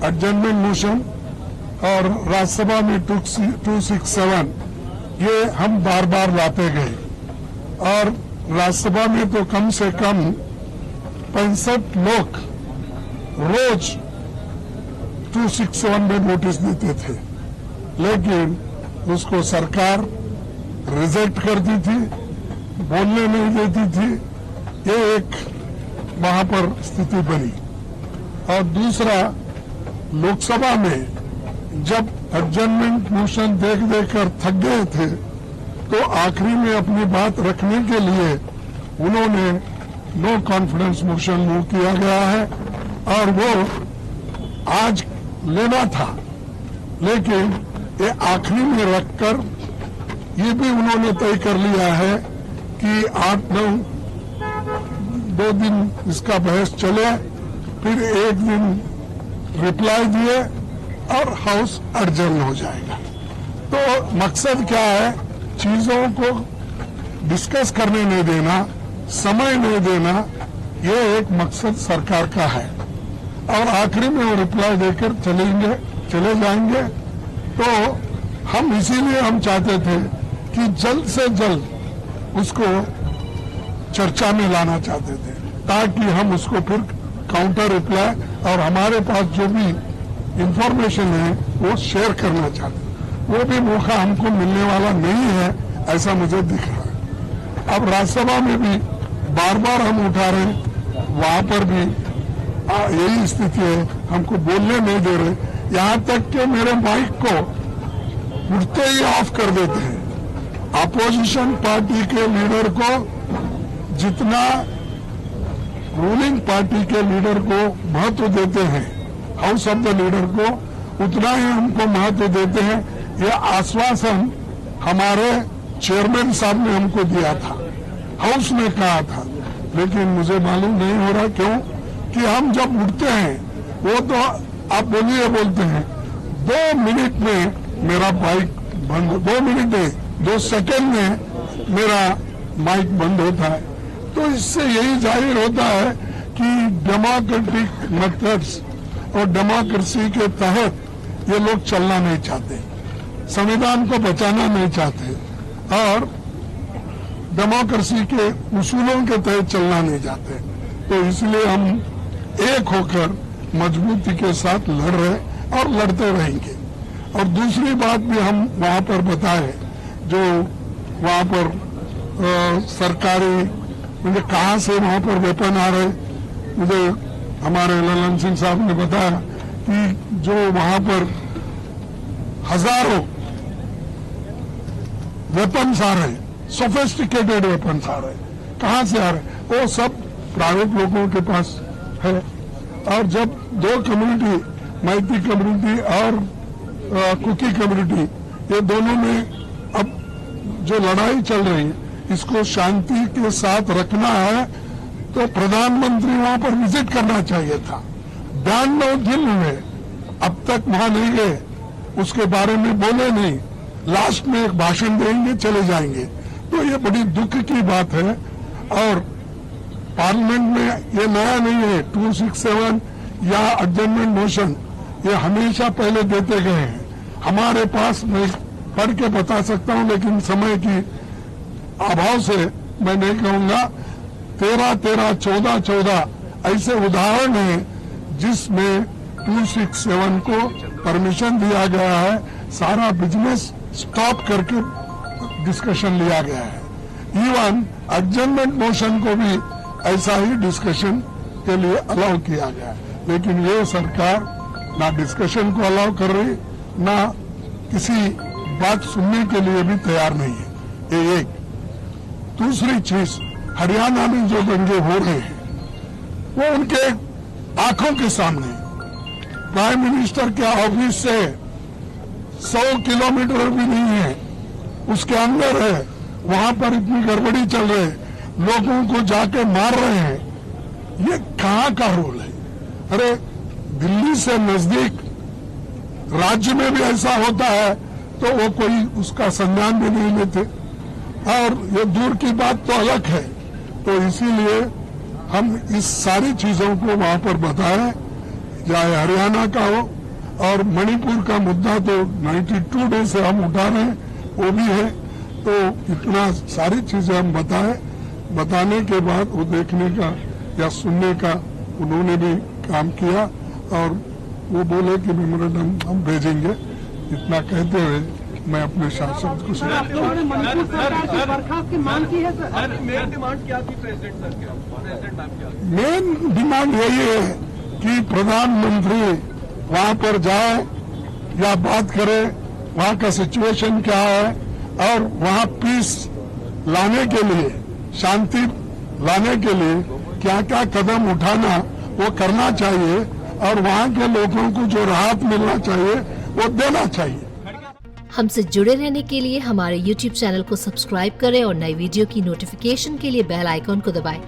Adjournment motion और राज्यसभा में 267 ये हम बार बार लाते गए और राज्यसभा में तो कम से कम 65 लोग रोज 267 में नोटिस देते थे, लेकिन उसको सरकार रिजेक्ट करती थी, बोलने नहीं देती थी। ये एक वहां पर स्थिति बनी। और दूसरा, लोकसभा में जब एडजर्नमेंट मोशन देख कर थक गए थे तो आखिरी में अपनी बात रखने के लिए उन्होंने नो कॉन्फिडेंस मोशन मूव किया गया है और वो आज लेना था, लेकिन ये आखिरी में रखकर ये भी उन्होंने तय कर लिया है कि 8-9 2 दिन इसका बहस चले, फिर 1 दिन रिप्लाई दिए और हाउस एडजर्न हो जाएगा। तो मकसद क्या है? चीजों को डिस्कस करने नहीं देना, समय नहीं देना, ये एक मकसद सरकार का है। और आखिरी में वो रिप्लाई देकर चले जाएंगे। तो हम इसीलिए हम चाहते थे कि जल्द से जल्द उसको चर्चा में लाना चाहते थे, ताकि हम उसको फिर काउंटर रिप्लाई और हमारे पास जो भी इंफॉर्मेशन है वो शेयर करना चाहते। वो भी मौका हमको मिलने वाला नहीं है, ऐसा मुझे दिख रहा है। अब राज्यसभा में भी बार बार हम उठा रहे हैं, वहां पर भी यही स्थिति है, हमको बोलने नहीं दे रहे। यहां तक कि मेरे माइक को उठते ही ऑफ कर देते हैं। अपोजिशन पार्टी के लीडर को जितना रूलिंग पार्टी के लीडर को महत्व देते हैं, हाउस ऑफ द लीडर को, उतना ही हमको महत्व देते हैं। यह आश्वासन हमारे चेयरमैन साहब ने हमको दिया था, हाउस ने कहा था, लेकिन मुझे मालूम नहीं हो रहा क्यों कि हम जब उठते हैं वो तो आप बोलते हैं 2 मिनट में मेरा माइक बंद, 2 मिनट है 2 सेकंड में मेरा माइक बंद होता है। तो इससे यही जाहिर होता है कि डेमोक्रेटिक मेथड्स और डेमोक्रेसी के तहत ये लोग चलना नहीं चाहते, संविधान को बचाना नहीं चाहते और डेमोक्रेसी के उसूलों के तहत चलना नहीं चाहते। तो इसलिए हम एक होकर मजबूती के साथ लड़ रहे और लड़ते रहेंगे। और दूसरी बात भी हम वहां पर बताए, जो वहां पर सरकारी मुझे कहां से वहां पर वेपन आ रहे, मुझे हमारे ललन सिंह साहब ने बताया कि जो वहां पर हजारों वेपन्स आ रहे, सोफिस्टिकेटेड वेपन्स आ रहे, कहां से आ रहे? वो सब प्राइवेट लोगों के पास है। और जब 2 कम्युनिटी, मैती कम्युनिटी और कुकी कम्युनिटी, ये दोनों में अब जो लड़ाई चल रही है, इसको शांति के साथ रखना है, तो प्रधानमंत्री वहां पर विजिट करना चाहिए था। 92 दिन हुए, अब तक वहां नहीं गए, उसके बारे में बोले नहीं, लास्ट में एक भाषण देंगे, चले जाएंगे। तो ये बड़ी दुख की बात है। और पार्लियामेंट में ये नया नहीं है, 267 या एडजर्नमेंट मोशन, ये हमेशा पहले देते गए हैं। हमारे पास, मैं पढ़ के बता सकता हूं, लेकिन समय की अभाव से मैं नहीं कहूंगा, 13-13, 14-14 ऐसे उदाहरण हैं जिसमें 267 को परमिशन दिया गया है, सारा बिजनेस स्टॉप करके डिस्कशन लिया गया है। इवन एडजर्नमेंट मोशन को भी ऐसा ही डिस्कशन के लिए अलाउ किया गया है, लेकिन ये सरकार ना डिस्कशन को अलाउ कर रही, ना किसी बात सुनने के लिए भी तैयार नहीं है। ये एक। दूसरी चीज, हरियाणा में जो दंगे हो रहे हैं वो उनके आंखों के सामने, प्राइम मिनिस्टर के ऑफिस से 100 किलोमीटर भी नहीं है, उसके अंदर है, वहां पर इतनी गड़बड़ी चल रही है, लोगों को जाके मार रहे हैं। ये कहां का रोल है? अरे दिल्ली से नजदीक राज्य में भी ऐसा होता है तो वो कोई उसका संज्ञान भी नहीं लेते, और ये दूर की बात तो अलग है। तो इसीलिए हम इस सारी चीजों को वहां पर बताएं, चाहे हरियाणा का हो, और मणिपुर का मुद्दा तो 92 डे से हम उठा रहे हैं, वो भी है। तो इतना सारी चीजें हम बताने के बाद वो देखने का या सुनने का उन्होंने भी काम किया और वो बोले कि मेमोरेंडम हम भेजेंगे। इतना कहते हुए मैं अपने शासन को मणिपुर सरकार की बर्खास्त की मांग की है सर। मेन डिमांड क्या थी प्रेसिडेंट सर के? प्रेसिडेंट आप क्या? मेन डिमांड यही है कि प्रधानमंत्री वहां पर जाए या बात करे, वहां का सिचुएशन क्या है और वहां पीस लाने के लिए, शांति लाने के लिए क्या क्या कदम उठाना वो करना चाहिए और वहां के लोगों को जो राहत मिलना चाहिए वो देना चाहिए। हमसे जुड़े रहने के लिए हमारे YouTube चैनल को सब्सक्राइब करें और नई वीडियो की नोटिफिकेशन के लिए बेल आइकॉन को दबाएं।